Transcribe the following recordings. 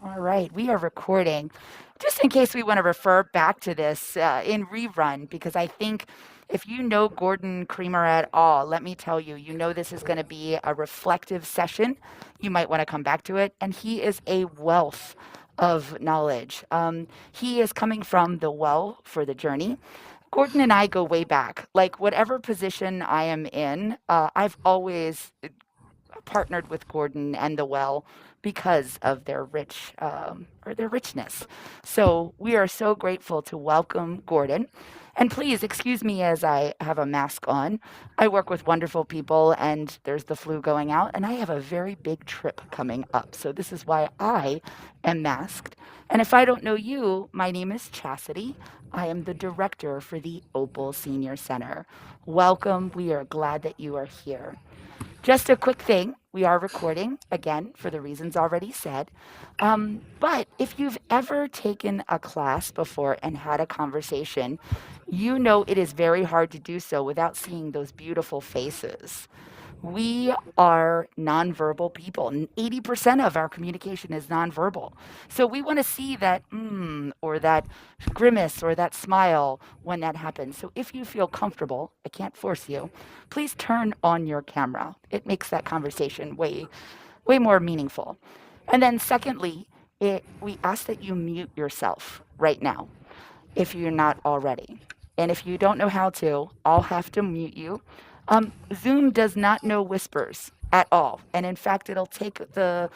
All right, we are recording. Just in case we want to refer back to this in rerun, because I think if you know Gordon Creamer at all, let me tell you, you know this is going to be a reflective session. You might want to come back to it. And he is a wealth of knowledge. He is coming from the well for the journey. Gordon and I go way back. Like, whatever position I am in, I've always partnered with Gordon and the Well because of their their richness. So we are so grateful to welcome Gordon. And please excuse me as I have a mask on. I work with wonderful people and there's the flu going out, and I have a very big trip coming up. So this is why I am masked. And if I don't know you, my name is Chastity. I am the director for the Opal Senior Center. Welcome. We are glad that you are here. Just a quick thing. We are recording, again, for the reasons already said. But if you've ever taken a class before and had a conversation, you know it is very hard to do so without seeing those beautiful faces. We are nonverbal people. 80% of our communication is nonverbal. So we want to see that or that grimace or that smile when that happens. So if you feel comfortable, I can't force you, please turn on your camera. It makes that conversation way more meaningful. And then secondly, we ask that you mute yourself right now if you're not already. And if you don't know how to, I'll have to mute you. Zoom does not know whispers at all. And in fact, it'll take the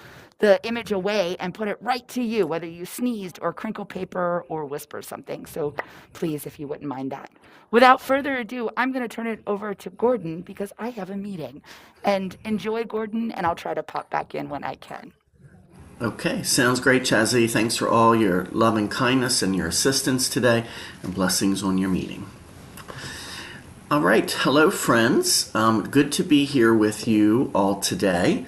image away and put it right to you, whether you sneezed or crinkle paper or whisper something. So please, if you wouldn't mind that. Without further ado, I'm going to turn it over to Gordon because I have a meeting. And enjoy, Gordon, and I'll try to pop back in when I can. Okay, sounds great, Chazzy. Thanks for all your love and kindness and your assistance today, and blessings on your meeting. All right, hello, friends. Good to be here with you all today.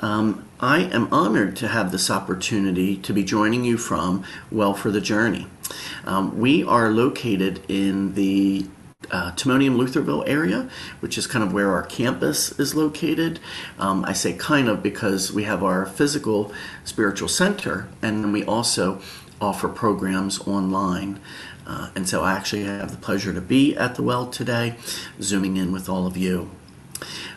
I am honored to have this opportunity to be joining you from Well for the Journey. We are located in the Timonium Lutherville area, which is kind of where our campus is located. I say kind of because we have our physical spiritual center, and then we also offer programs online. And so I actually have the pleasure to be at the well today, zooming in with all of you.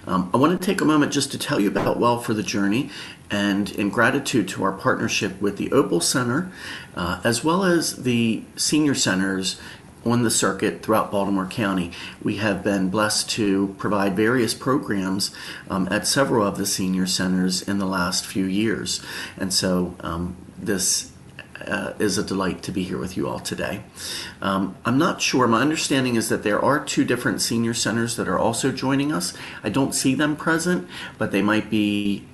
I want to take a moment just to tell you about Well for the Journey, and in gratitude to our partnership with the Opal Center, as well as the senior centers on the circuit throughout Baltimore County. We have been blessed to provide various programs at several of the senior centers in the last few years. And so this is a delight to be here with you all today. I'm not sure. My understanding is that there are two different senior centers that are also joining us. I don't see them present, but they might be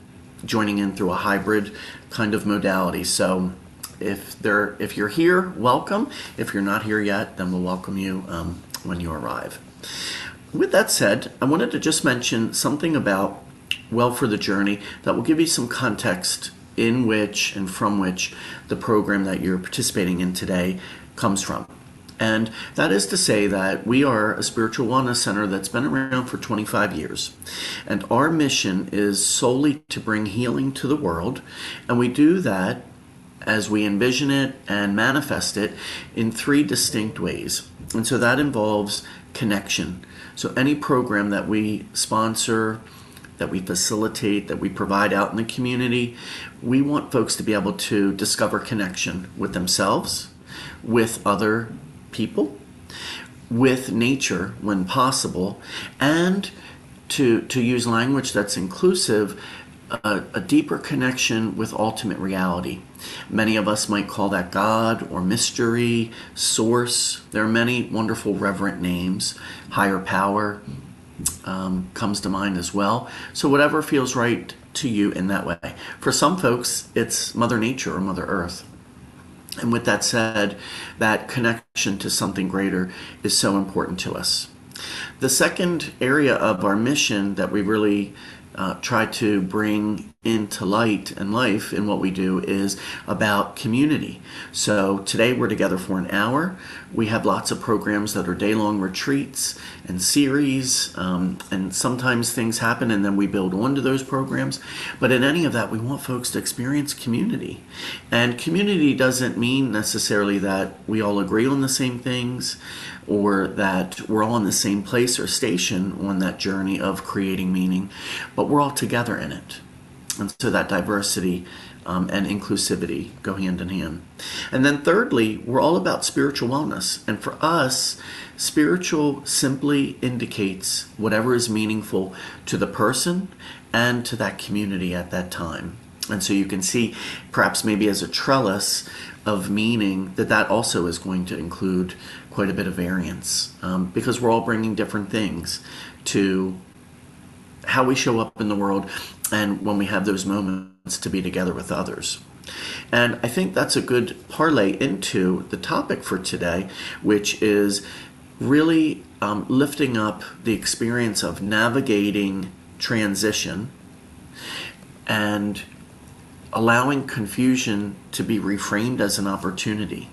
joining in through a hybrid kind of modality. So if you're here, welcome. If you're not here yet, then we'll welcome you when you arrive. With that said, I wanted to just mention something about Well for the Journey that will give you some context in which and from which the program that you're participating in today comes from. And that is to say that we are a spiritual wellness center that's been around for 25 years. And our mission is solely to bring healing to the world. And we do that as we envision it and manifest it in three distinct ways. And so that involves connection. So any program that we sponsor, that we facilitate, that we provide out in the community, we want folks to be able to discover connection with themselves, with other people, with nature when possible, and to use language that's inclusive, a deeper connection with ultimate reality. Many of us might call that God or mystery, source. There are many wonderful reverent names. Higher power comes to mind as well. So whatever feels right to you in that way. For some folks, it's Mother Nature or Mother Earth. And with that said, that connection to something greater is so important to us. The second area of our mission that we really try to bring into light and life in what we do is about community. So today we're together for an hour. We have lots of programs that are day-long retreats and series, and sometimes things happen and then we build onto those programs. But in any of that, we want folks to experience community. And community doesn't mean necessarily that we all agree on the same things or that we're all in the same place or station on that journey of creating meaning, but we're all together in it. And so that diversity and inclusivity go hand in hand. And then thirdly, we're all about spiritual wellness. And for us, spiritual simply indicates whatever is meaningful to the person and to that community at that time. And so you can see perhaps maybe as a trellis of meaning that also is going to include quite a bit of variance, because we're all bringing different things to how we show up in the world and when we have those moments to be together with others. And I think that's a good parlay into the topic for today, which is really lifting up the experience of navigating transition and allowing confusion to be reframed as an opportunity.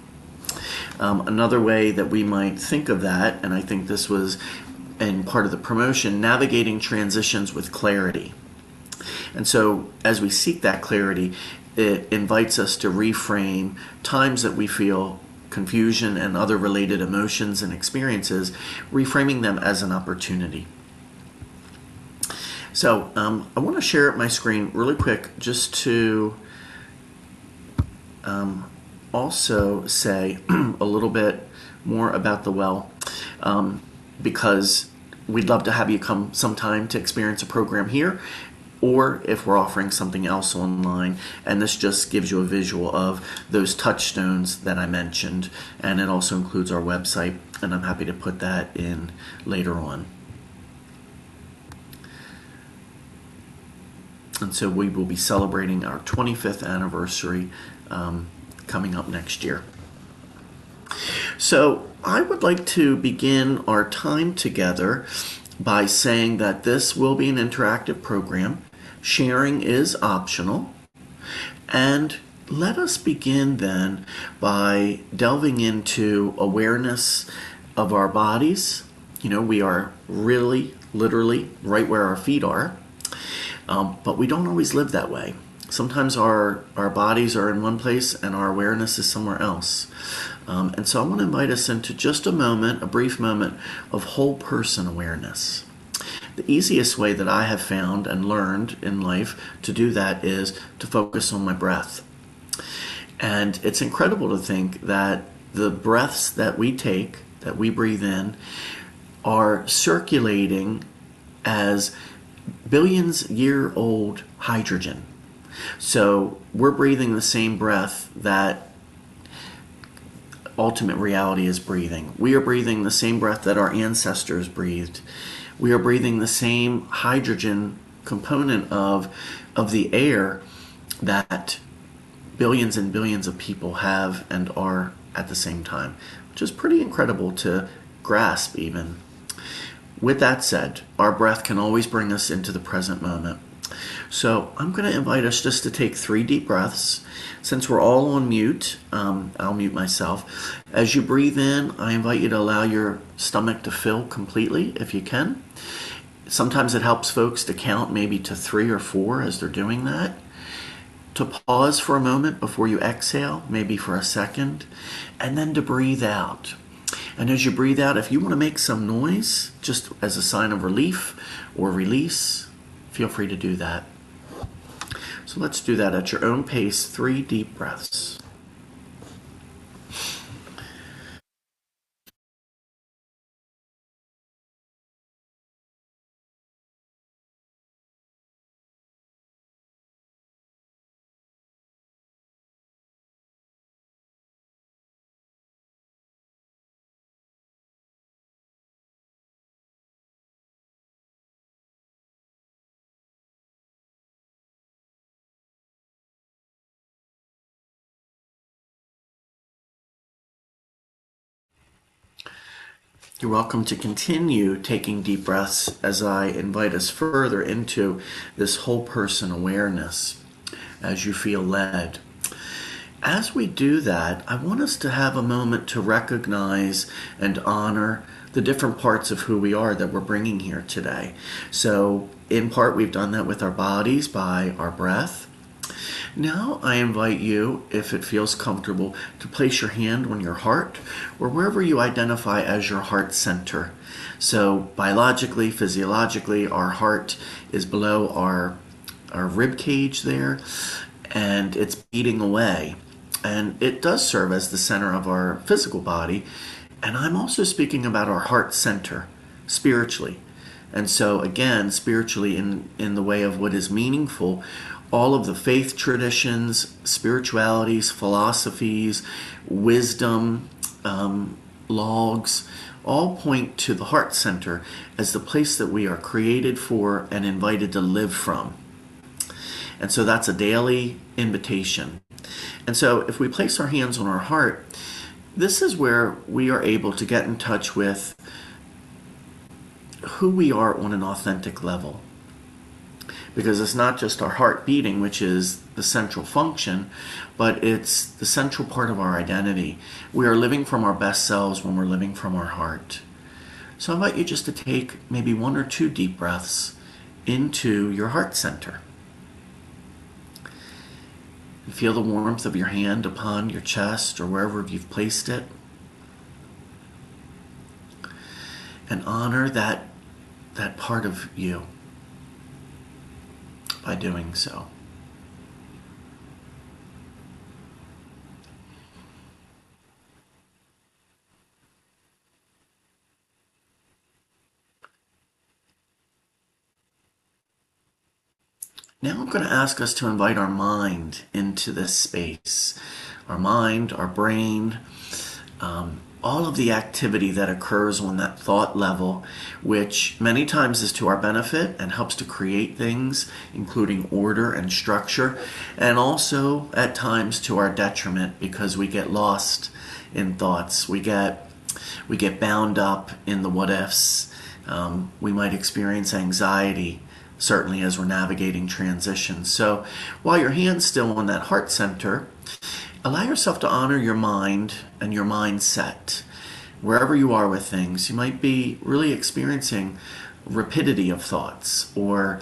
Another way that we might think of that, and I think this was in part of the promotion, navigating transitions with clarity. And so as we seek that clarity, it invites us to reframe times that we feel confusion and other related emotions and experiences, reframing them as an opportunity. So I want to share my screen really quick just to also say a little bit more about the well, because we'd love to have you come sometime to experience a program here, or if we're offering something else online. And this just gives you a visual of those touchstones that I mentioned, and it also includes our website, and I'm happy to put that in later on. And so we will be celebrating our 25th anniversary coming up next year. So I would like to begin our time together by saying that this will be an interactive program. Sharing is optional. And let us begin then by delving into awareness of our bodies. You know, we are really, literally right where our feet are. But we don't always live that way. Sometimes our bodies are in one place and our awareness is somewhere else. And so I want to invite us into just a moment, a brief moment of whole person awareness. The easiest way that I have found and learned in life to do that is to focus on my breath. And it's incredible to think that the breaths that we take, that we breathe in, are circulating as billions-year-old hydrogen. So we're breathing the same breath that ultimate reality is breathing. We are breathing the same breath that our ancestors breathed. We are breathing the same hydrogen component of the air that billions and billions of people have and are at the same time, which is pretty incredible to grasp even. With that said, our breath can always bring us into the present moment. So I'm going to invite us just to take 3 deep breaths. Since we're all on mute, I'll mute myself. As you breathe in, I invite you to allow your stomach to fill completely if you can. Sometimes it helps folks to count maybe to 3 or 4 as they're doing that. To pause for a moment before you exhale, maybe for a second, and then to breathe out. And as you breathe out, if you want to make some noise, just as a sign of relief or release, feel free to do that. So let's do that at your own pace, 3 deep breaths. You're welcome to continue taking deep breaths as I invite us further into this whole person awareness as you feel led. As we do that, I want us to have a moment to recognize and honor the different parts of who we are that we're bringing here today. So, in part, we've done that with our bodies by our breath. Now I invite you, if it feels comfortable, to place your hand on your heart or wherever you identify as your heart center. So biologically, physiologically, our heart is below our rib cage there, and it's beating away. And it does serve as the center of our physical body. And I'm also speaking about our heart center spiritually. And so, again, spiritually, in the way of what is meaningful, all of the faith traditions, spiritualities, philosophies, wisdom, logs, all point to the heart center as the place that we are created for and invited to live from. And so that's a daily invitation. And so if we place our hands on our heart, this is where we are able to get in touch with who we are on an authentic level. Because it's not just our heart beating, which is the central function, but it's the central part of our identity. We are living from our best selves when we're living from our heart. So I invite you just to take maybe 1 or 2 deep breaths into your heart center. And feel the warmth of your hand upon your chest or wherever you've placed it. And honor that part of you by doing so. Now I'm going to ask us to invite our mind into this space. Our mind, our brain, all of the activity that occurs on that thought level, which many times is to our benefit and helps to create things, including order and structure, and also at times to our detriment because we get lost in thoughts. We get bound up in the what ifs. We might experience anxiety, certainly as we're navigating transitions. So while your hand's still on that heart center, allow yourself to honor your mind and your mindset. Wherever you are with things, you might be really experiencing rapidity of thoughts or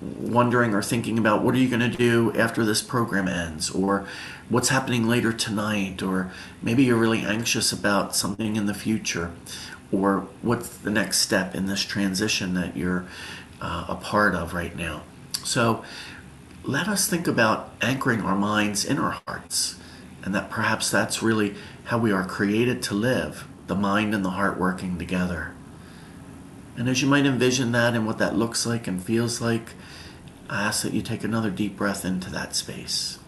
wondering or thinking about what are you going to do after this program ends, or what's happening later tonight, or maybe you're really anxious about something in the future, or what's the next step in this transition that you're a part of right now. So let us think about anchoring our minds in our hearts, and that perhaps that's really how we are created to live, the mind and the heart working together. And as you might envision that and what that looks like and feels like, I ask that you take another deep breath into that space.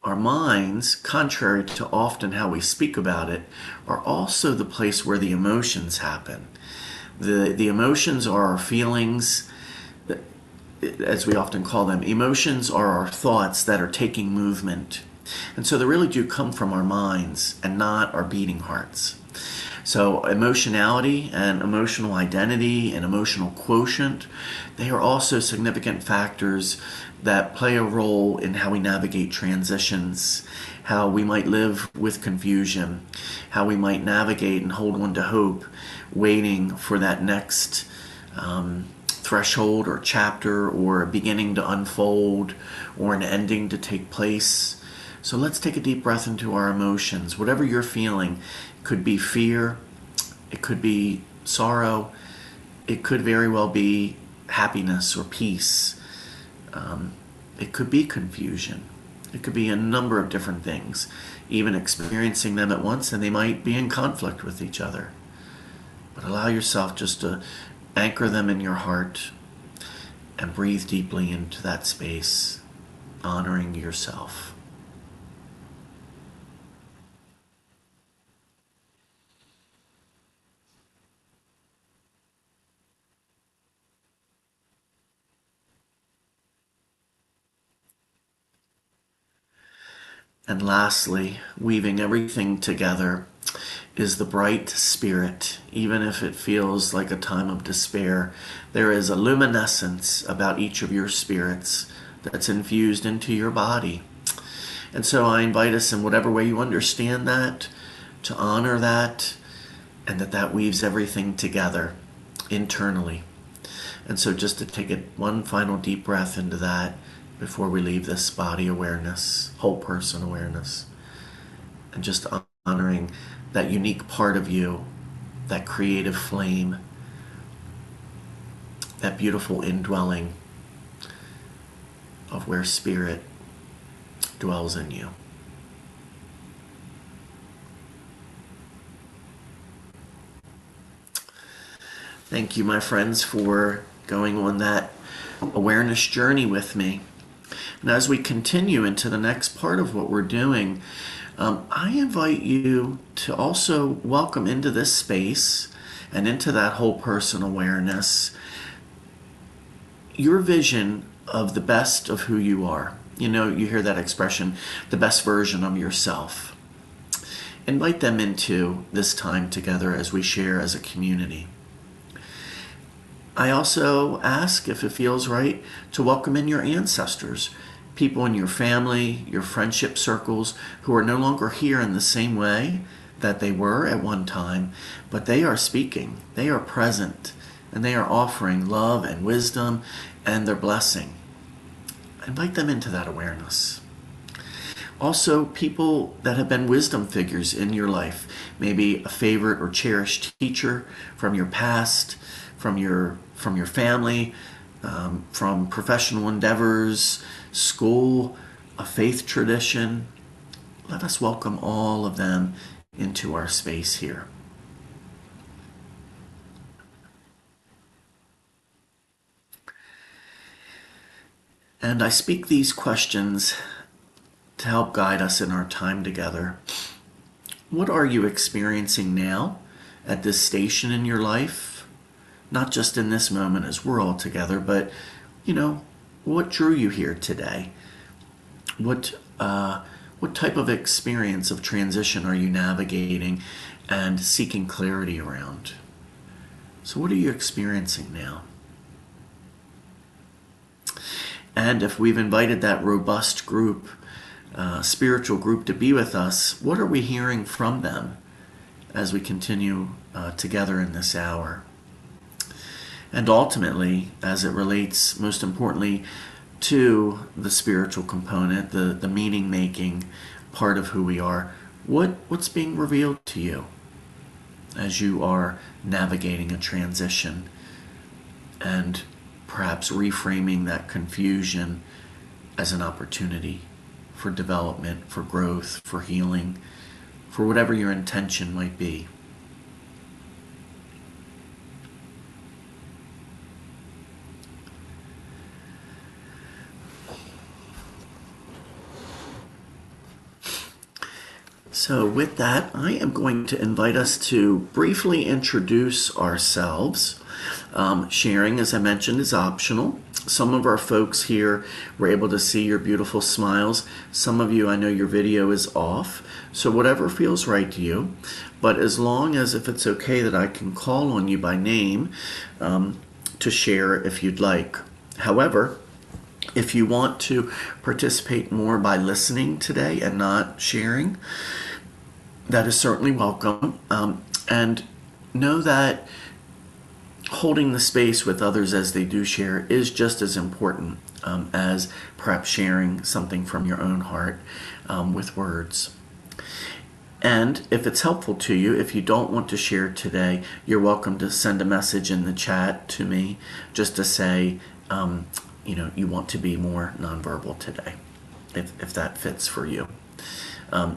Our minds, contrary to often how we speak about it, are also the place where the emotions happen. The emotions are our feelings, as we often call them. Emotions are our thoughts that are taking movement. And so they really do come from our minds and not our beating hearts. So emotionality and emotional identity and emotional quotient, they are also significant factors that play a role in how we navigate transitions, how we might live with confusion, how we might navigate and hold on to hope, waiting for that next threshold or chapter or a beginning to unfold or an ending to take place. So let's take a deep breath into our emotions. Whatever you're feeling, it could be fear, it could be sorrow, it could very well be happiness or peace. It could be confusion. It could be a number of different things, even experiencing them at once, and they might be in conflict with each other. But allow yourself just to anchor them in your heart and breathe deeply into that space, honoring yourself. And lastly, weaving everything together is the bright spirit. Even if it feels like a time of despair, there is a luminescence about each of your spirits that's infused into your body. And so I invite us, in whatever way you understand that, to honor that, and that weaves everything together internally. And so just to take one final deep breath into that before we leave this body awareness, whole person awareness, and just honoring that unique part of you, that creative flame, that beautiful indwelling of where spirit dwells in you. Thank you, my friends, for going on that awareness journey with me. And as we continue into the next part of what we're doing, I invite you to also welcome into this space and into that whole person awareness your vision of the best of who you are. You know, you hear that expression, the best version of yourself. Invite them into this time together as we share as a community. I also ask, if it feels right, to welcome in your ancestors, people in your family, your friendship circles who are no longer here in the same way that they were at one time, but they are speaking, they are present, and they are offering love and wisdom and their blessing. Invite them into that awareness. Also, people that have been wisdom figures in your life, maybe a favorite or cherished teacher from your past, from your family, from professional endeavors, school, a faith tradition. Let us welcome all of them into our space here. And I speak these questions to help guide us in our time together. What are you experiencing now at this station in your life? Not just in this moment as we're all together, but, what drew you here today? What type of experience of transition are you navigating and seeking clarity around? So what are you experiencing now? And if we've invited that robust group, spiritual group to be with us, what are we hearing from them as we continue together in this hour? And ultimately, as it relates most importantly to the spiritual component, the meaning-making part of who we are, what's being revealed to you as you are navigating a transition and perhaps reframing that confusion as an opportunity for development, for growth, for healing, for whatever your intention might be. So with that, I am going to invite us to briefly introduce ourselves. Sharing, as I mentioned, is optional. Some of our folks here were able to see your beautiful smiles. Some of you, I know your video is off. So whatever feels right to you. But as long as, if it's okay, that I can call on you by name to share if you'd like. However, if you want to participate more by listening today and not sharing, that is certainly welcome. And know that holding the space with others as they do share is just as important as perhaps sharing something from your own heart with words. And if it's helpful to you, if you don't want to share today, you're welcome to send a message in the chat to me just to say, you want to be more nonverbal today, if that fits for you.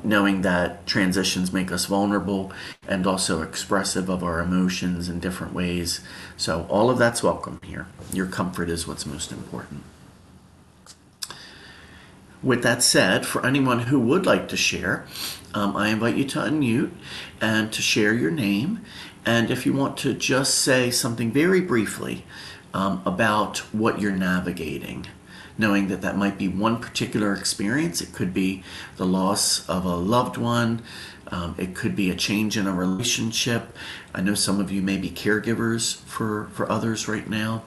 Knowing that transitions make us vulnerable and also expressive of our emotions in different ways. So all of that's welcome here. Your comfort is what's most important. With that said, for anyone who would like to share, I invite you to unmute and to share your name. And if you want to just say something very briefly about what you're navigating, knowing that that might be one particular experience. It could be the loss of a loved one. It could be a change in a relationship. I know some of you may be caregivers for others right now.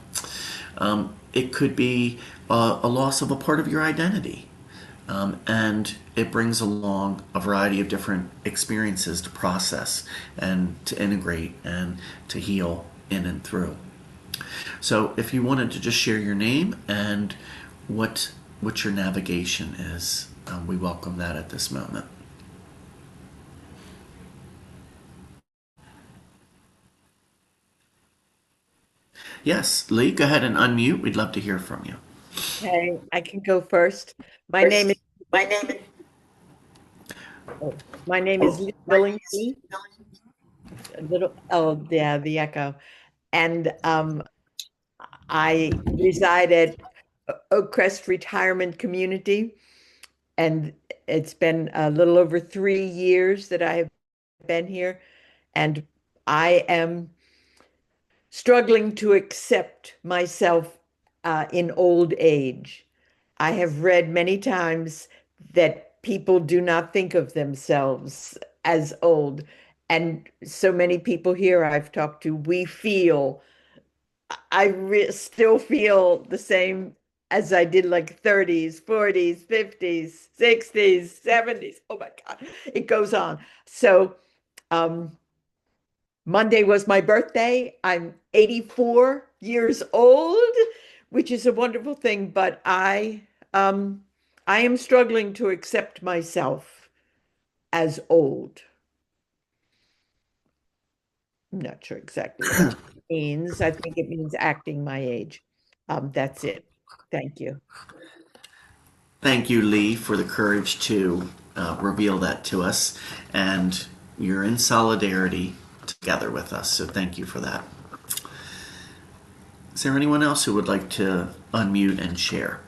It could be a loss of a part of your identity. And it brings along a variety of different experiences to process and to integrate and to heal in and through. So if you wanted to just share your name and what your navigation is, we welcome that at this moment. Yes, Lee, go ahead and unmute. We'd love to hear from you. Okay, I can go first. My name is Lee Billingsley. A little, oh yeah, the echo. And I reside at Oakcrest Retirement Community, and it's been a little over 3 years that I have been here, and I am struggling to accept myself in old age. I have read many times that people do not think of themselves as old. And so many people here I've talked to, we feel, still feel the same as I did like 30s, 40s, 50s, 60s, 70s. Oh my God, it goes on. So, Monday was my birthday. I'm 84 years old, which is a wonderful thing, but I am struggling to accept myself as old. I'm not sure exactly what that means. I think it means acting my age. That's it. Thank you. Thank you, Lee, for the courage to reveal that to us. And you're in solidarity together with us. So thank you for that. Is there anyone else who would like to unmute and share?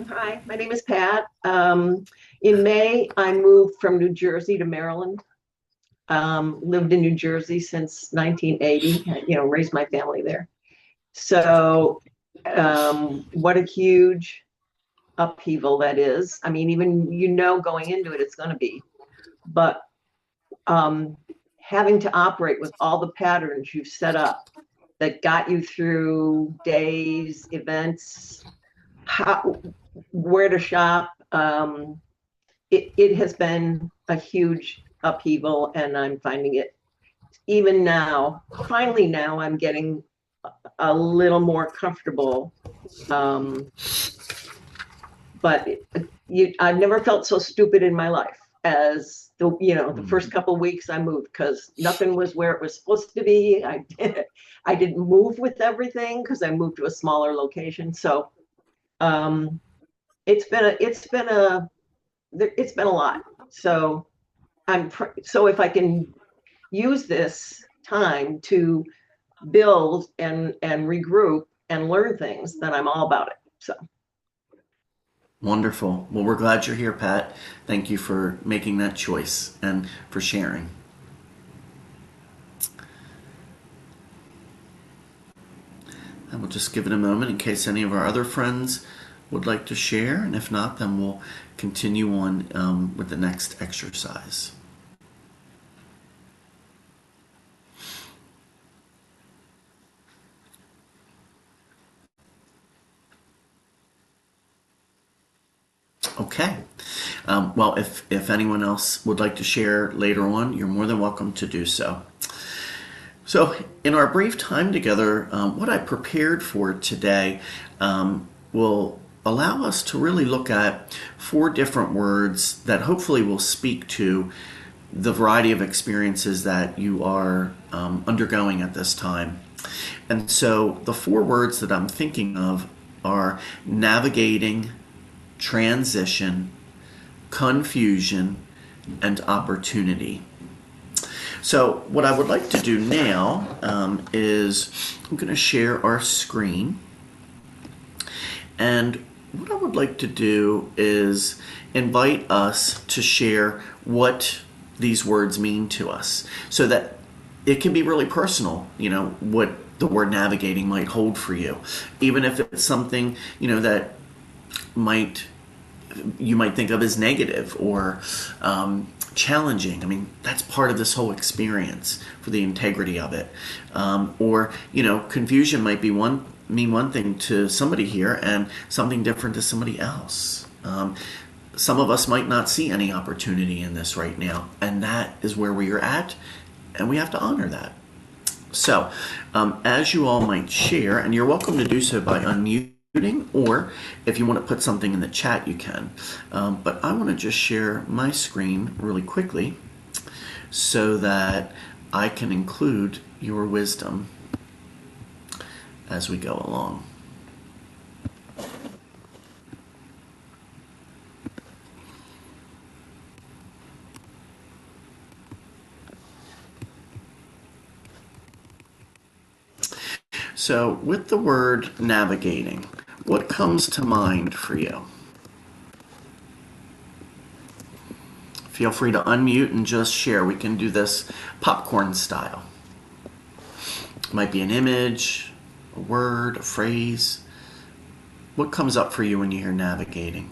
Hi, my name is Pat. In May, I moved from New Jersey to Maryland. Lived in New Jersey since 1980, raised my family there. So, what a huge upheaval that is. I mean, even, going into it, it's going to be. But having to operate with all the patterns you've set up that got you through days, events, where to shop. It has been a huge upheaval, and I'm finding it even now. Finally, now I'm getting a little more comfortable. But I've nenever felt so stupid in my life as the first couple of weeks I moved, because nothing was where it was supposed to be. I didn't move with everything because I moved to a smaller location. So it's been a lot. So so if I can use this time to build and regroup and learn things, then I'm all about it. So Wonderful. Well, we're glad you're here, Pat. Thank you for making that choice and for sharing. And we'll just give it a moment in case any of our other friends would like to share. And if not, then we'll continue on with the next exercise. Okay. Well, if anyone else would like to share later on, you're more than welcome to do so. So, in our brief time together, what I prepared for today will allow us to really look at 4 different words that hopefully will speak to the variety of experiences that you are undergoing at this time. And so, the 4 words that I'm thinking of are navigating, transition, confusion, and opportunity. So what I would like to do now is I'm going to share our screen. And what I would like to do is invite us to share what these words mean to us so that it can be really personal, what the word navigating might hold for you. Even if it's something, that might you might think of as negative or challenging. I mean, that's part of this whole experience for the integrity of it. Or confusion might mean one thing to somebody here and something different to somebody else. Some of us might not see any opportunity in this right now, and that is where we are at, and we have to honor that. So, as you all might share, and you're welcome to do so by unmuting, or if you want to put something in the chat, you can. But I want to just share my screen really quickly so that I can include your wisdom as we go along. So, with the word navigating, what comes to mind for you? Feel free to unmute and just share. We can do this popcorn style. It might be an image, a word, a phrase. What comes up for you when you hear navigating?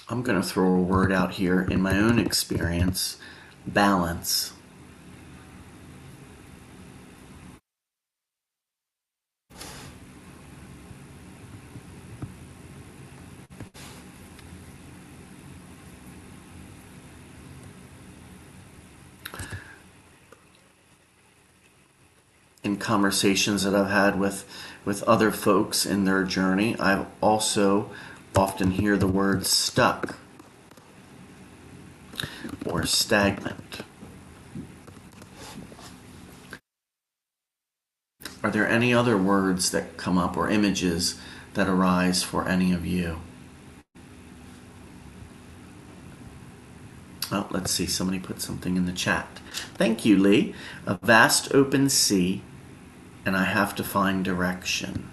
I'm going to throw a word out here in my own experience: balance. In conversations that I've had with other folks in their journey, I've also often hear the word stuck or stagnant. Are there any other words that come up or images that arise for any of you? Oh, let's see. Somebody put something in the chat. Thank you, Lee. A vast open sea, and I have to find direction.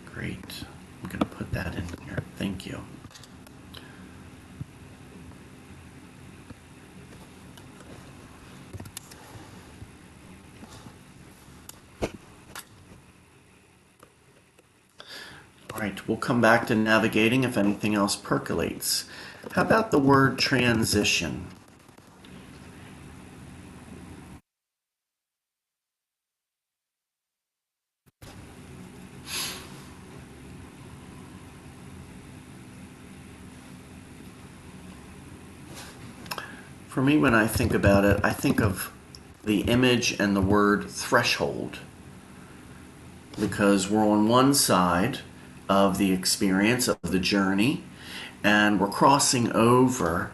Great. I'm going to put that in here. Thank you. All right, we'll come back to navigating if anything else percolates. How about the word transition? For me, when I think about it, I think of the image and the word threshold, because we're on one side of the experience, of the journey, and we're crossing over,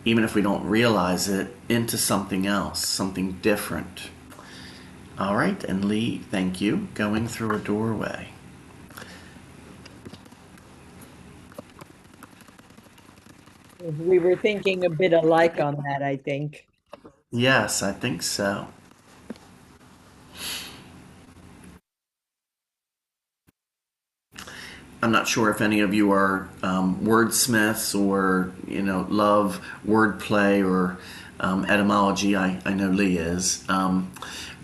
even if we don't realize it, into something else, something different. All right, and Lee, thank you. Going through a doorway. We were thinking a bit alike on that, I think. Yes, I think so. I'm not sure if any of you are wordsmiths or, love wordplay or etymology. I know Lee is.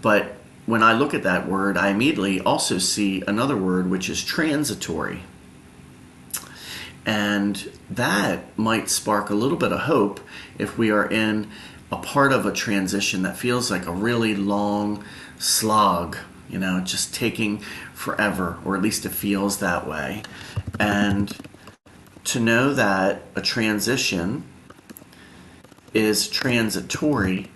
But when I look at that word, I immediately also see another word, which is transitory. And that might spark a little bit of hope if we are in a part of a transition that feels like a really long slog, just taking forever, or at least it feels that way. And to know that a transition is transitory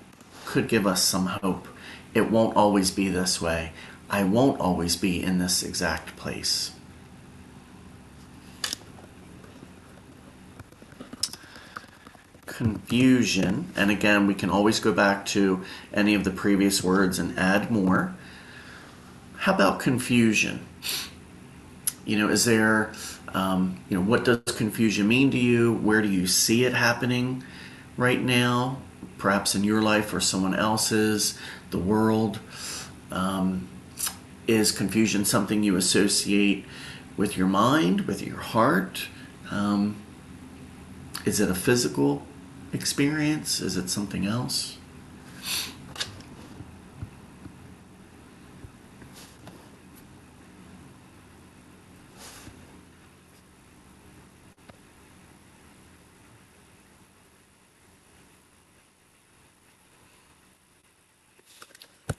could give us some hope. It won't always be this way. I won't always be in this exact place. confusion, and again, we can always go back to any of the previous words and add more. How about confusion? Is there, what does confusion mean to you? Where do you see it happening right now? Perhaps in your life or someone else's, the world. Is confusion something you associate with your mind, with your heart? Is it a physical experience? Is it something else?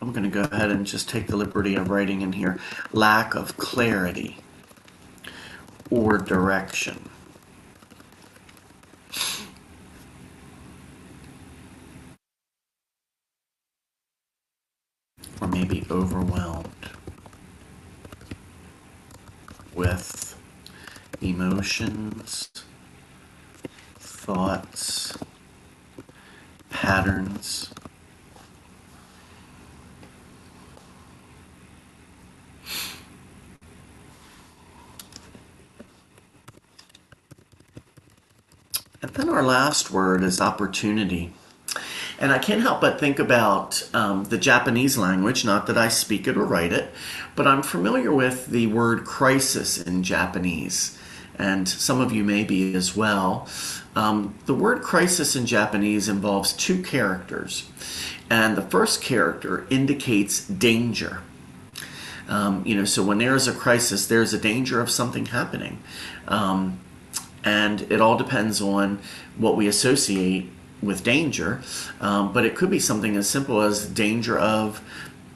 I'm going to go ahead and just take the liberty of writing in here, lack of clarity or direction. Or maybe overwhelmed with emotions, thoughts, patterns. And then our last word is opportunity. And I can't help but think about the Japanese language, not that I speak it or write it, but I'm familiar with the word crisis in Japanese, and some of you may be as well. The word crisis in Japanese involves two characters, and the first character indicates danger. So when there is a crisis, there's a danger of something happening. And it all depends on what we associate with danger, but it could be something as simple as danger of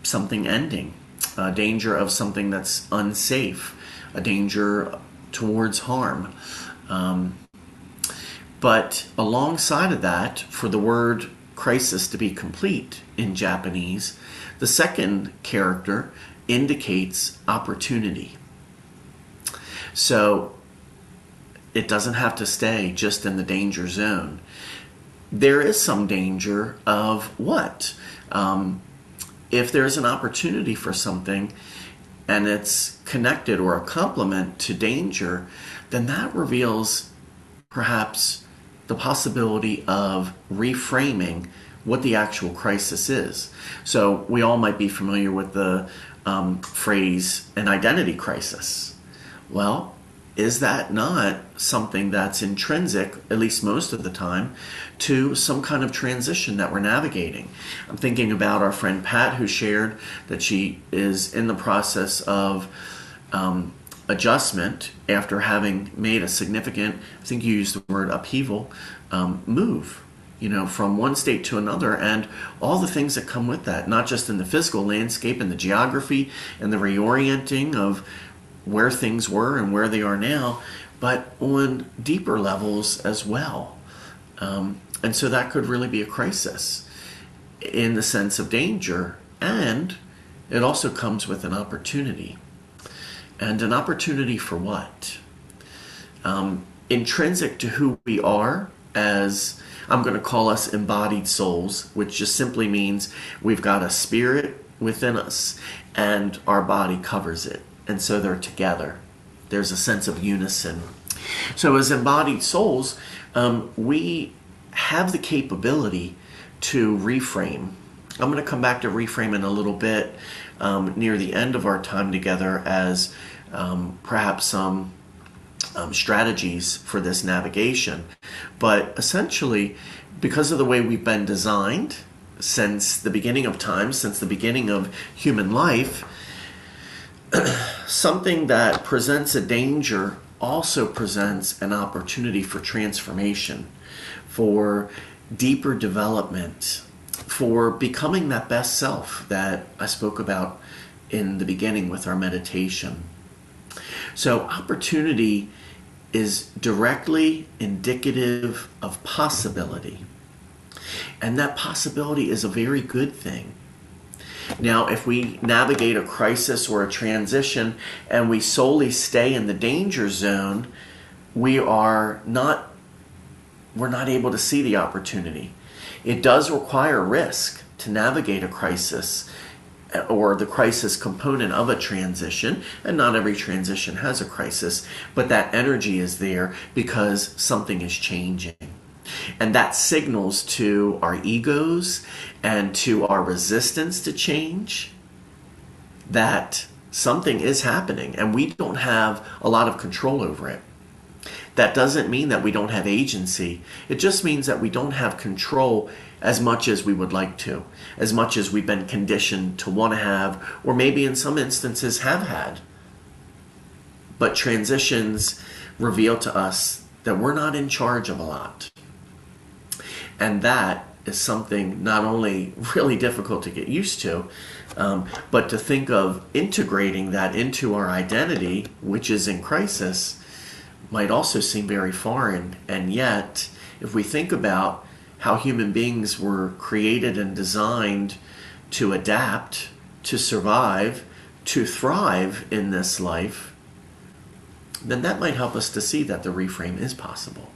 something ending, danger of something that's unsafe, a danger towards harm. But alongside of that, for the word crisis to be complete in Japanese, the second character indicates opportunity. So it doesn't have to stay just in the danger zone. There is some danger of what? If there's an opportunity for something and it's connected or a complement to danger, then that reveals perhaps the possibility of reframing what the actual crisis is. So we all might be familiar with the phrase an identity crisis. Well, is that not something that's intrinsic, at least most of the time, to some kind of transition that we're navigating? I'm thinking about our friend Pat, who shared that she is in the process of adjustment after having made a significant, I think you used the word upheaval, move, from one state to another, and all the things that come with that, not just in the physical landscape and the geography and the reorienting of where things were and where they are now, but on deeper levels as well. And so that could really be a crisis in the sense of danger, and it also comes with an opportunity. And an opportunity for what? Intrinsic to who we are as, I'm going to call us embodied souls, which just simply means we've got a spirit within us and our body covers it. And so they're together. There's a sense of unison. So as embodied souls, we have the capability to reframe. I'm going to come back to reframe in a little bit near the end of our time together as perhaps some strategies for this navigation. But essentially, because of the way we've been designed since the beginning of time, since the beginning of human life, something that presents a danger also presents an opportunity for transformation, for deeper development, for becoming that best self that I spoke about in the beginning with our meditation. So opportunity is directly indicative of possibility. And that possibility is a very good thing. Now, if we navigate a crisis or a transition and we solely stay in the danger zone, we are not we're not able to see the opportunity. It does require risk to navigate a crisis or the crisis component of a transition, and not every transition has a crisis, but that energy is there because something is changing. And that signals to our egos and to our resistance to change that something is happening and we don't have a lot of control over it. That doesn't mean that we don't have agency. It just means that we don't have control as much as we would like to, as much as we've been conditioned to want to have, or maybe in some instances have had. But transitions reveal to us that we're not in charge of a lot. And that is something not only really difficult to get used to, but to think of integrating that into our identity, which is in crisis, might also seem very foreign. And yet, if we think about how human beings were created and designed to adapt, to survive, to thrive in this life, then that might help us to see that the reframe is possible.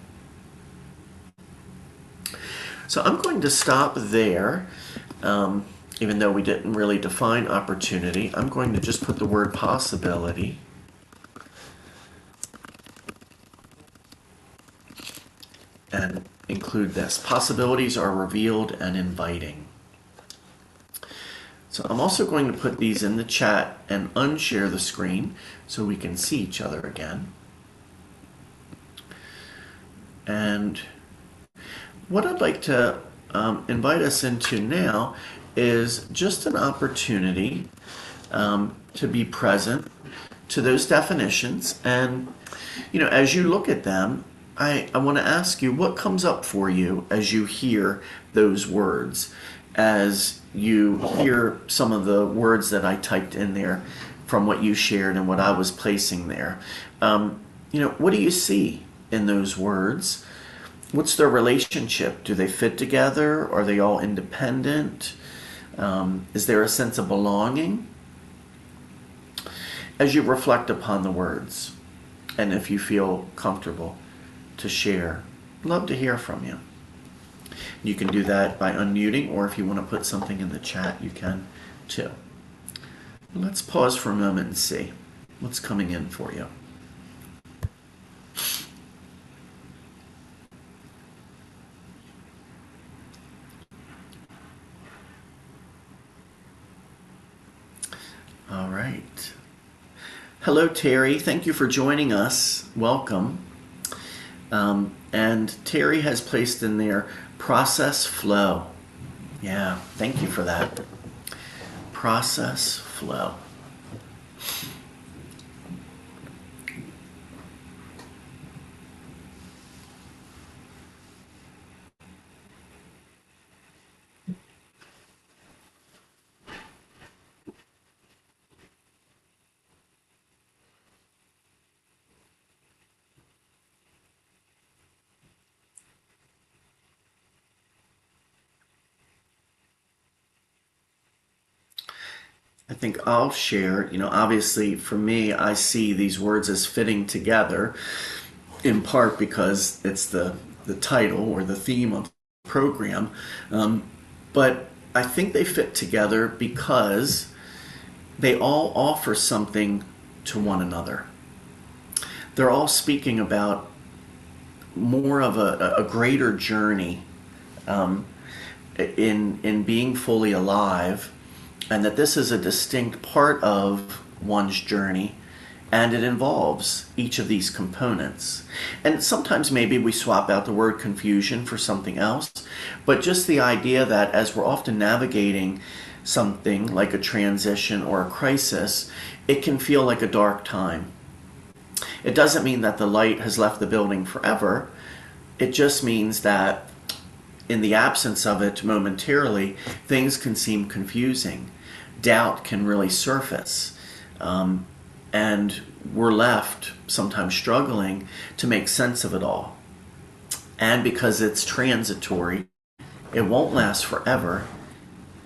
So I'm going to stop there. Even though we didn't really define opportunity, I'm going to just put the word possibility. And include this. Possibilities are revealed and inviting. So I'm also going to put these in the chat and unshare the screen so we can see each other again. And what I'd like to invite us into now is just an opportunity to be present to those definitions. And, as you look at them, I want to ask you, what comes up for you as you hear those words, as you hear some of the words that I typed in there from what you shared and what I was placing there? What do you see in those words? What's their relationship? Do they fit together? Are they all independent? Is there a sense of belonging? As you reflect upon the words, and if you feel comfortable to share, I'd love to hear from you. You can do that by unmuting, or if you want to put something in the chat, you can too. Let's pause for a moment and see what's coming in for you. All right. Hello, Terry. Thank you for joining us. Welcome. And Terry has placed in there process flow. Yeah, thank you for that. Process flow. I think I'll share, obviously for me, I see these words as fitting together in part because it's the title or the theme of the program. But I think they fit together because they all offer something to one another. They're all speaking about more of a greater journey in being fully alive, and that this is a distinct part of one's journey, and it involves each of these components. And sometimes maybe we swap out the word confusion for something else, but just the idea that as we're often navigating something like a transition or a crisis, it can feel like a dark time. It doesn't mean that the light has left the building forever. It just means that in the absence of it momentarily, things can seem confusing. Doubt can really surface. And we're left sometimes struggling to make sense of it all. And because it's transitory, it won't last forever.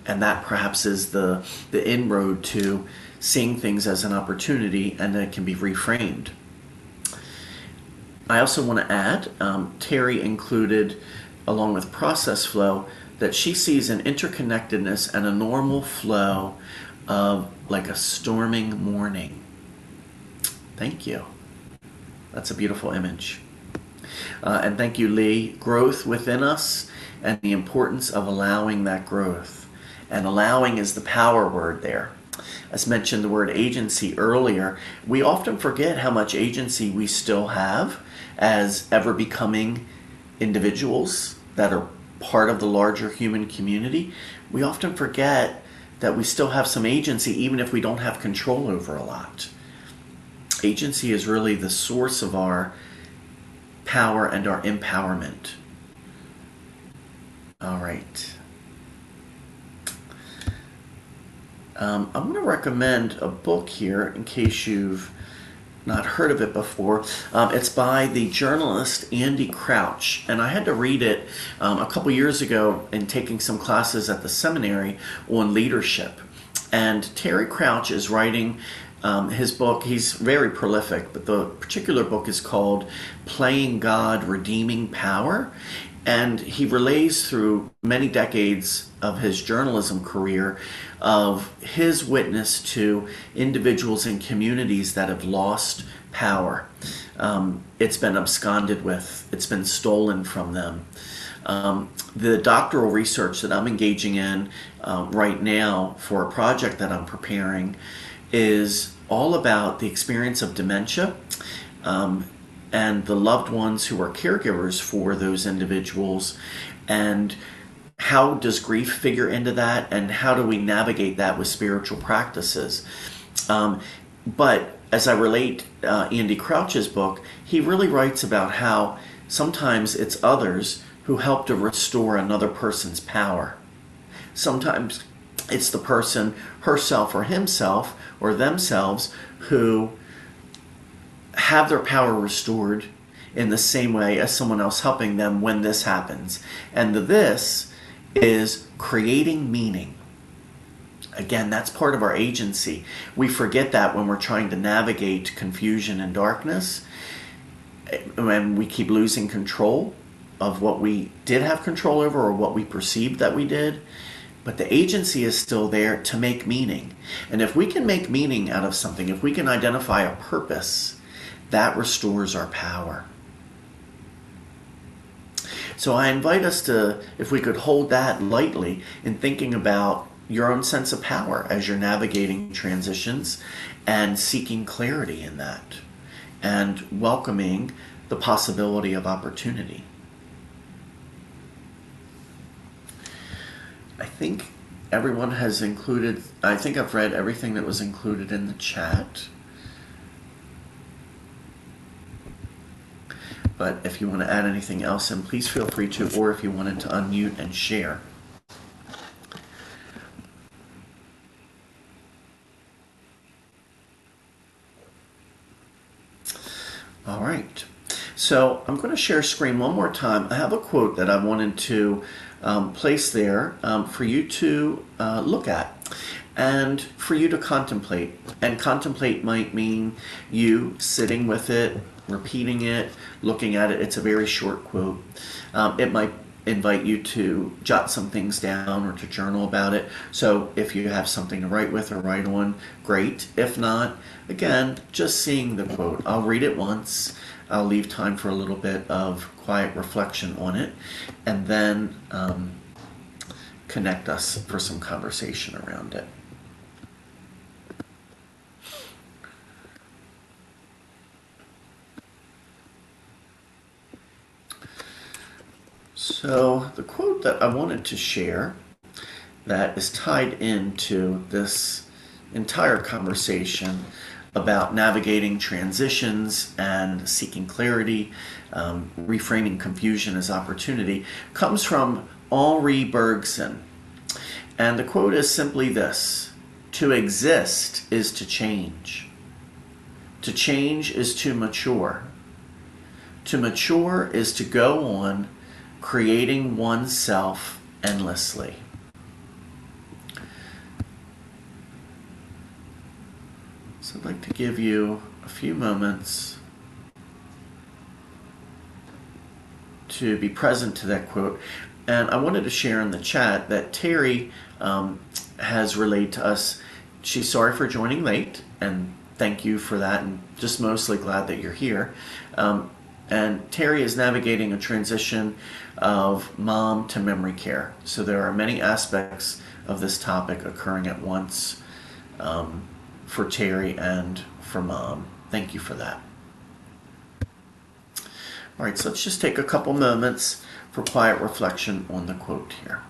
And that perhaps is the inroad to seeing things as an opportunity, and that it can be reframed. I also want to add, Terry included, along with process flow, that she sees an interconnectedness and a normal flow of like a storming morning. Thank you. That's a beautiful image. And thank you, Lee. Growth within us and the importance of allowing that growth. And allowing is the power word there. As mentioned, the word agency earlier, we often forget how much agency we still have as ever becoming individuals that are part of the larger human community. We often forget that we still have some agency even if we don't have control over a lot. Agency is really the source of our power and our empowerment. All right. I'm going to recommend a book here in case you've not heard of it before. It's by the journalist Andy Crouch, and I had to read it a couple years ago in taking some classes at the seminary on leadership. And Terry Crouch is writing his book. He's very prolific, but the particular book is called Playing God, Redeeming Power. And he relays through many decades of his journalism career of his witness to individuals and communities that have lost power. It's been absconded with, it's been stolen from them. The doctoral research that I'm engaging in right now for a project that I'm preparing is all about the experience of dementia and the loved ones who are caregivers for those individuals, and how does grief figure into that, and how do we navigate that with spiritual practices. But as I relate Andy Crouch's book, he really writes about how sometimes it's others who help to restore another person's power. Sometimes it's the person herself or himself or themselves who have their power restored in the same way as someone else helping them when this happens. And the this is creating meaning. Again, that's part of our agency. We forget that when we're trying to navigate confusion and darkness, and we keep losing control of what we did have control over or what we perceived that we did. But the agency is still there to make meaning. And if we can make meaning out of something, if we can identify a purpose, that restores our power. So I invite us to, if we could hold that lightly in thinking about your own sense of power as you're navigating transitions and seeking clarity in that and welcoming the possibility of opportunity. I think everyone has included, I think I've read everything that was included in the chat. But if you want to add anything else in, please feel free to, or if you wanted to unmute and share. All right. So I'm going to share screen one more time. I have a quote that I wanted to place there for you to look at and for you to contemplate. And contemplate might mean you sitting with it, repeating it, looking at it. It's a very short quote. It might invite you to jot some things down or to journal about it. So if you have something to write with or write on, great. If not, again, just seeing the quote. I'll read it once. I'll leave time for a little bit of quiet reflection on it, and then connect us for some conversation around it. So the quote that I wanted to share that is tied into this entire conversation about navigating transitions and seeking clarity, reframing confusion as opportunity, comes from Henri Bergson. And the quote is simply this: to exist is to change. To change is to mature. To mature is to go on creating oneself endlessly. So I'd like to give you a few moments to be present to that quote. And I wanted to share in the chat that Terry has relayed to us she's sorry for joining late, and thank you for that, and just mostly glad that you're here. And Terry is navigating a transition of mom to memory care. So there are many aspects of this topic occurring at once for Terry and for mom. Thank you for that. All right, so let's just take a couple moments for quiet reflection on the quote here.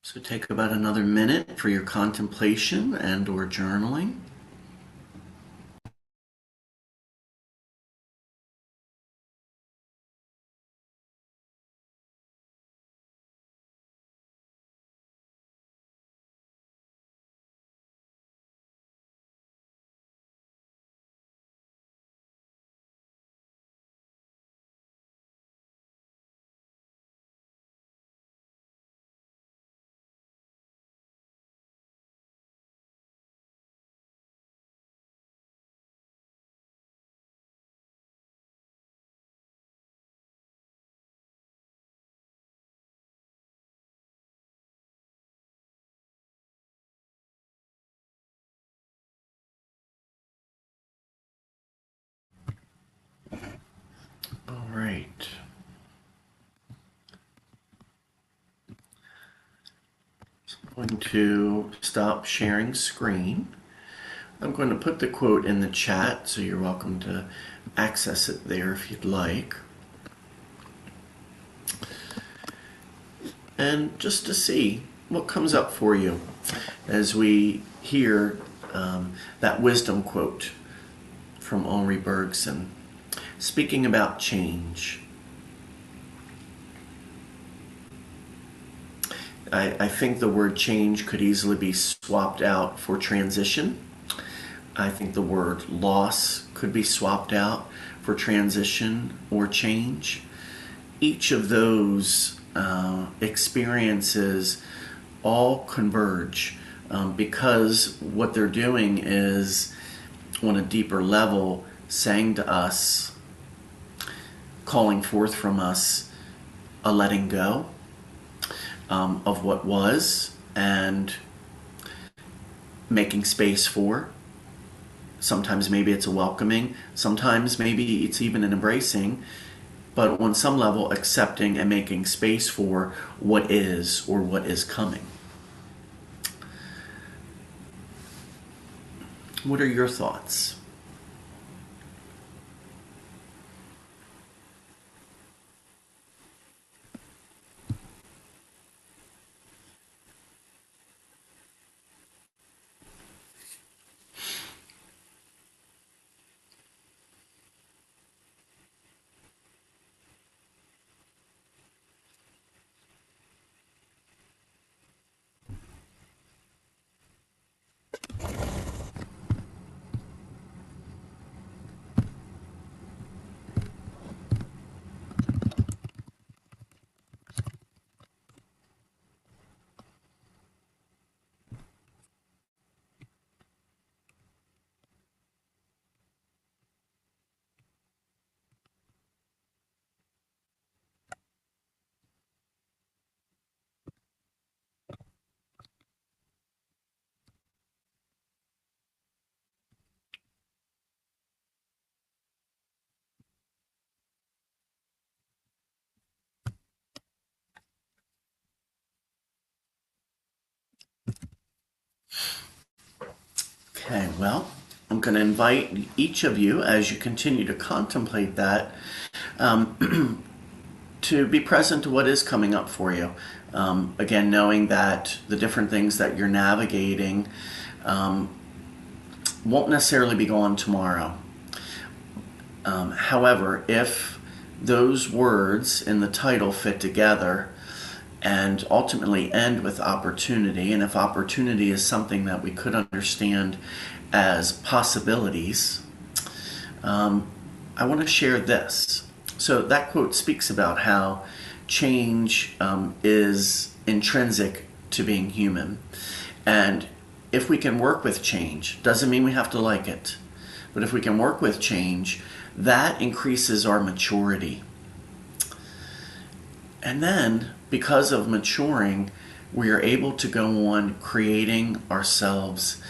So take about another minute for your contemplation and or journaling. All right. So I'm going to stop sharing screen. I'm going to put the quote in the chat, so you're welcome to access it there if you'd like. And just to see what comes up for you as we hear that wisdom quote from Henri Bergson, speaking about change. I think the word change could easily be swapped out for transition. I think the word loss could be swapped out for transition or change. Each of those experiences all converge because what they're doing is, on a deeper level, saying to us, calling forth from us a letting go of what was and making space for. Sometimes maybe it's a welcoming, sometimes maybe it's even an embracing, but on some level accepting and making space for what is or what is coming. What are your thoughts? Okay, well, I'm going to invite each of you, as you continue to contemplate that, to be present to what is coming up for you. Again, knowing that the different things that you're navigating won't necessarily be gone tomorrow. However, if those words in the title fit together and ultimately end with opportunity, and if opportunity is something that we could understand as possibilities, I want to share this. So that quote speaks about how change is intrinsic to being human. And if we can work with change, doesn't mean we have to like it, but if we can work with change, that increases our maturity. And then, because of maturing, we are able to go on creating ourselves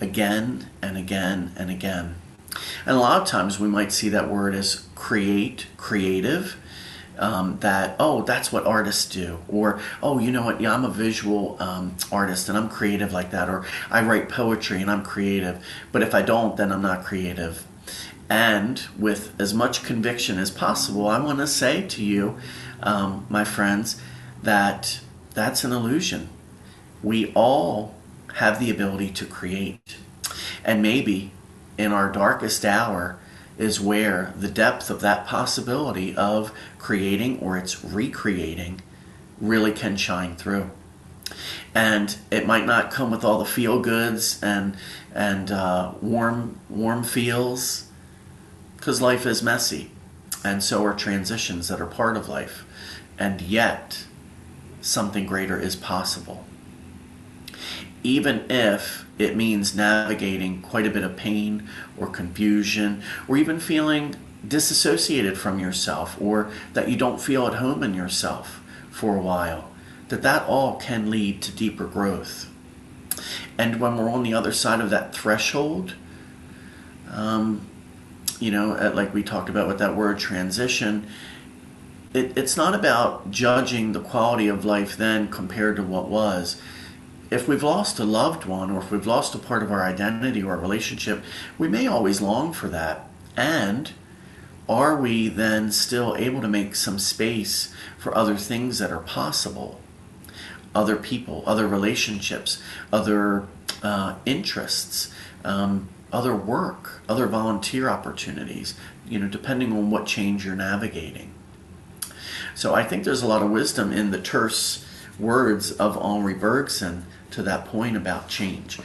again and again and again. And a lot of times we might see that word as creative, that, oh, that's what artists do. Or, oh, you know what, yeah, I'm a visual artist and I'm creative like that. Or I write poetry and I'm creative. But if I don't, then I'm not creative. And with as much conviction as possible, I want to say to you, my friends, that that's an illusion. We all have the ability to create. And maybe in our darkest hour is where the depth of that possibility of creating, or it's recreating, really can shine through. And it might not come with all the feel goods and warm feels, because life is messy, and so are transitions that are part of life. And yet, something greater is possible. Even if it means navigating quite a bit of pain or confusion, or even feeling disassociated from yourself, or that you don't feel at home in yourself for a while, that all can lead to deeper growth. And when we're on the other side of that threshold, like we talked about with that word transition, it's not about judging the quality of life then compared to what was. If we've lost a loved one, or if we've lost a part of our identity or our relationship, we may always long for that. And are we then still able to make some space for other things that are possible? Other people, other relationships, other interests, other work, other volunteer opportunities, depending on what change you're navigating. So I think there's a lot of wisdom in the terse words of Henri Bergson to that point about change.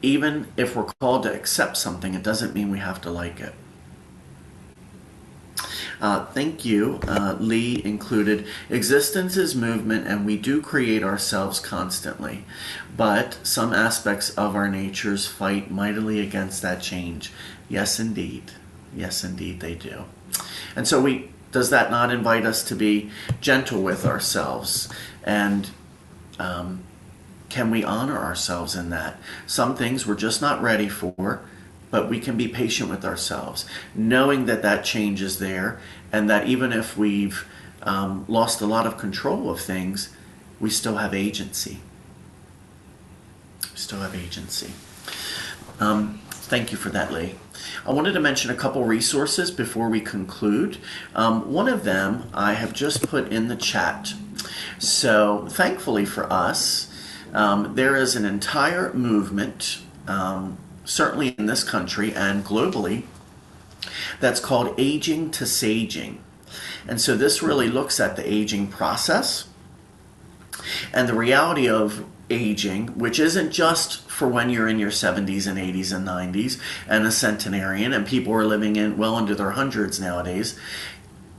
Even if we're called to accept something, it doesn't mean we have to like it. Thank you. Lee included, existence is movement and we do create ourselves constantly, but some aspects of our natures fight mightily against that change. Yes, indeed. Yes, indeed, they do. And so does that not invite us to be gentle with ourselves? And can we honor ourselves in that? Some things we're just not ready for, but we can be patient with ourselves, knowing that change is there, and that even if we've lost a lot of control of things, we still have agency. We still have agency. Thank you for that, Lee. I wanted to mention a couple resources before we conclude. One of them I have just put in the chat. So thankfully for us, there is an entire movement, certainly in this country and globally, that's called Aging to Saging. And so this really looks at the aging process and the reality of aging, which isn't just for when you're in your 70s and 80s and 90s and a centenarian, and people are living in well into their hundreds nowadays.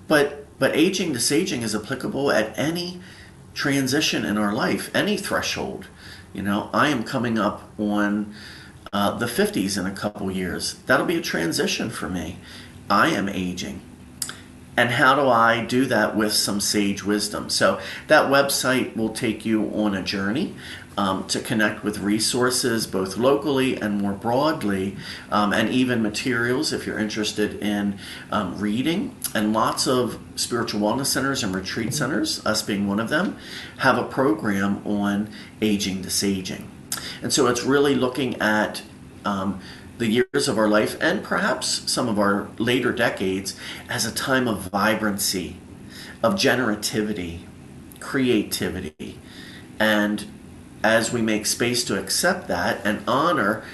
But aging to saging is applicable at any transition in our life, any threshold. I am coming up on the 50s in a couple years. That'll be a transition for me. I am aging. And how do I do that with some sage wisdom? So that website will take you on a journey to connect with resources both locally and more broadly, and even materials if you're interested in reading. And lots of spiritual wellness centers and retreat centers, us being one of them, have a program on aging to saging. And so it's really looking at the years of our life and perhaps some of our later decades as a time of vibrancy, of generativity, creativity. And as we make space to accept that and honor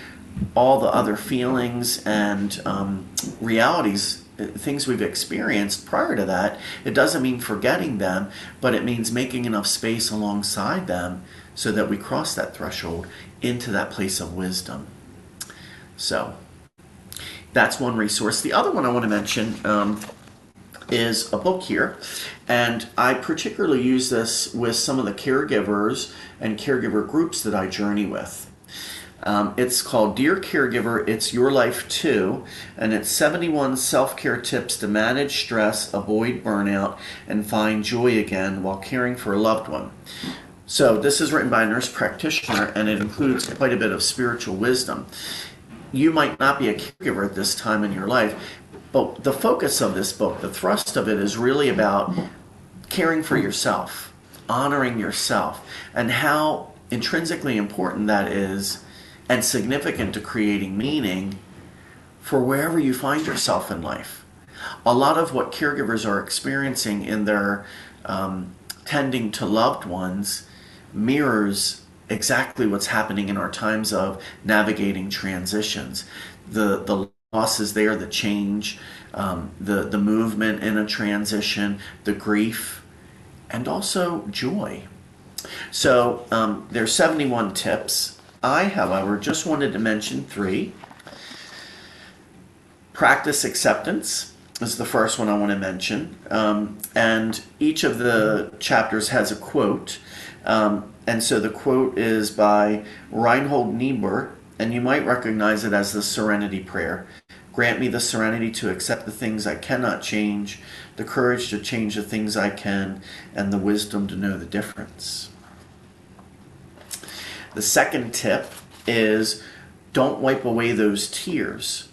all the other feelings and realities, things we've experienced prior to that, it doesn't mean forgetting them, but it means making enough space alongside them so that we cross that threshold into that place of wisdom. So that's one resource. The other one I want to mention is a book here, and I particularly use this with some of the caregivers and caregiver groups that I journey with. It's called Dear Caregiver, It's Your Life Too, and it's 71 self-care tips to manage stress, avoid burnout, and find joy again while caring for a loved one. So this is written by a nurse practitioner, and it includes quite a bit of spiritual wisdom. You might not be a caregiver at this time in your life, but the focus of this book, the thrust of it, is really about caring for yourself, honoring yourself, and how intrinsically important that is and significant to creating meaning for wherever you find yourself in life. A lot of what caregivers are experiencing in their tending to loved ones mirrors exactly what's happening in our times of navigating transitions. The losses there, the change, the movement in a transition, the grief, and also joy. So there's 71 tips. I, however, just wanted to mention 3. Practice acceptance is the first one I want to mention. And each of the chapters has a quote. And so the quote is by Reinhold Niebuhr, and you might recognize it as the Serenity Prayer. Grant me the serenity to accept the things I cannot change, the courage to change the things I can, and the wisdom to know the difference. The second tip is don't wipe away those tears.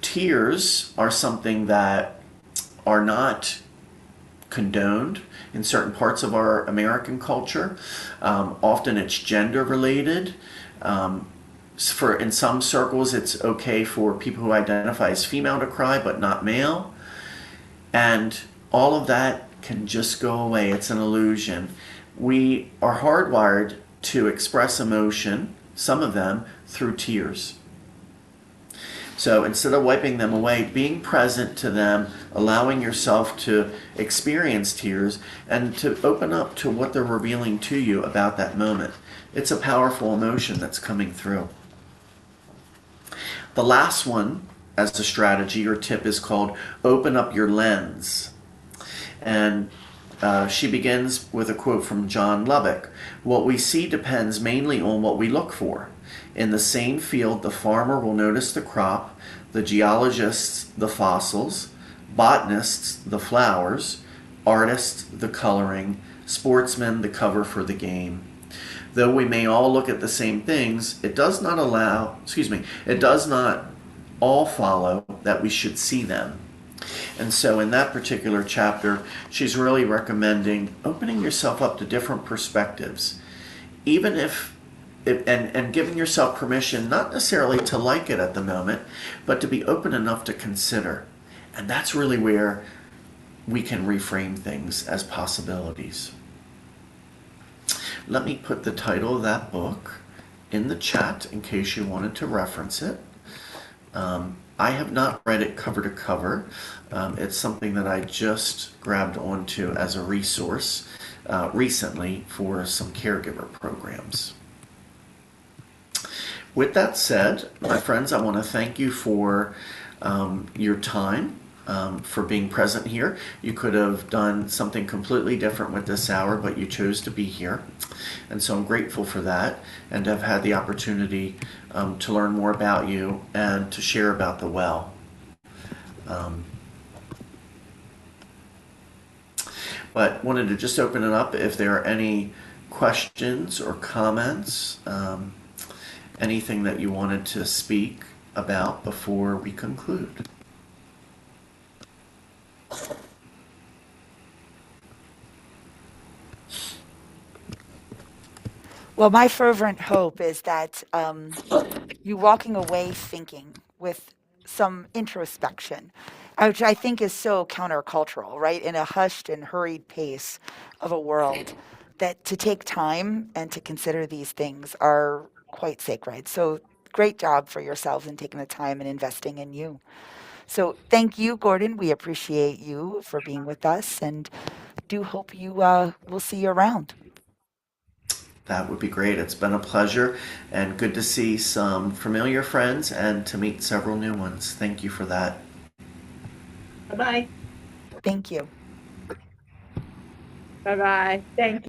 Tears are something that are not condoned in certain parts of our American culture. Often it's gender related. In some circles, it's okay for people who identify as female to cry, but not male. And all of that can just go away. It's an illusion. We are hardwired to express emotion, some of them, through tears. So instead of wiping them away, being present to them, allowing yourself to experience tears and to open up to what they're revealing to you about that moment. It's a powerful emotion that's coming through. The last one, as a strategy or tip, is called open up your lens. And she begins with a quote from John Lubbock. What we see depends mainly on what we look for. In the same field, the farmer will notice the crop, the geologists the fossils, botanists the flowers, artists the coloring, sportsmen the cover for the game. Though we may all look at the same things, it does not all follow that we should see them. And so in that particular chapter, she's really recommending opening yourself up to different perspectives, even if and giving yourself permission not necessarily to like it at the moment, but to be open enough to consider. And that's really where we can reframe things as possibilities. Let me put the title of that book in the chat in case you wanted to reference it. I have not read it cover to cover. It's something that I just grabbed onto as a resource recently for some caregiver programs. With that said, my friends, I want to thank you for your time, for being present here. You could have done something completely different with this hour, but you chose to be here. And so I'm grateful for that and to have had the opportunity to learn more about you and to share about the well. But wanted to just open it up if there are any questions or comments, anything that you wanted to speak about before we conclude. Well, my fervent hope is that you walking away thinking with some introspection, which I think is so countercultural, right? In a hushed and hurried pace of a world, that to take time and to consider these things are quite sacred. So great job for yourselves in taking the time and investing in you. So thank you, Gordon. We appreciate you for being with us and do hope you will see you around. That would be great. It's been a pleasure and good to see some familiar friends and to meet several new ones. Thank you for that. Bye bye. Thank you. Bye bye. Thank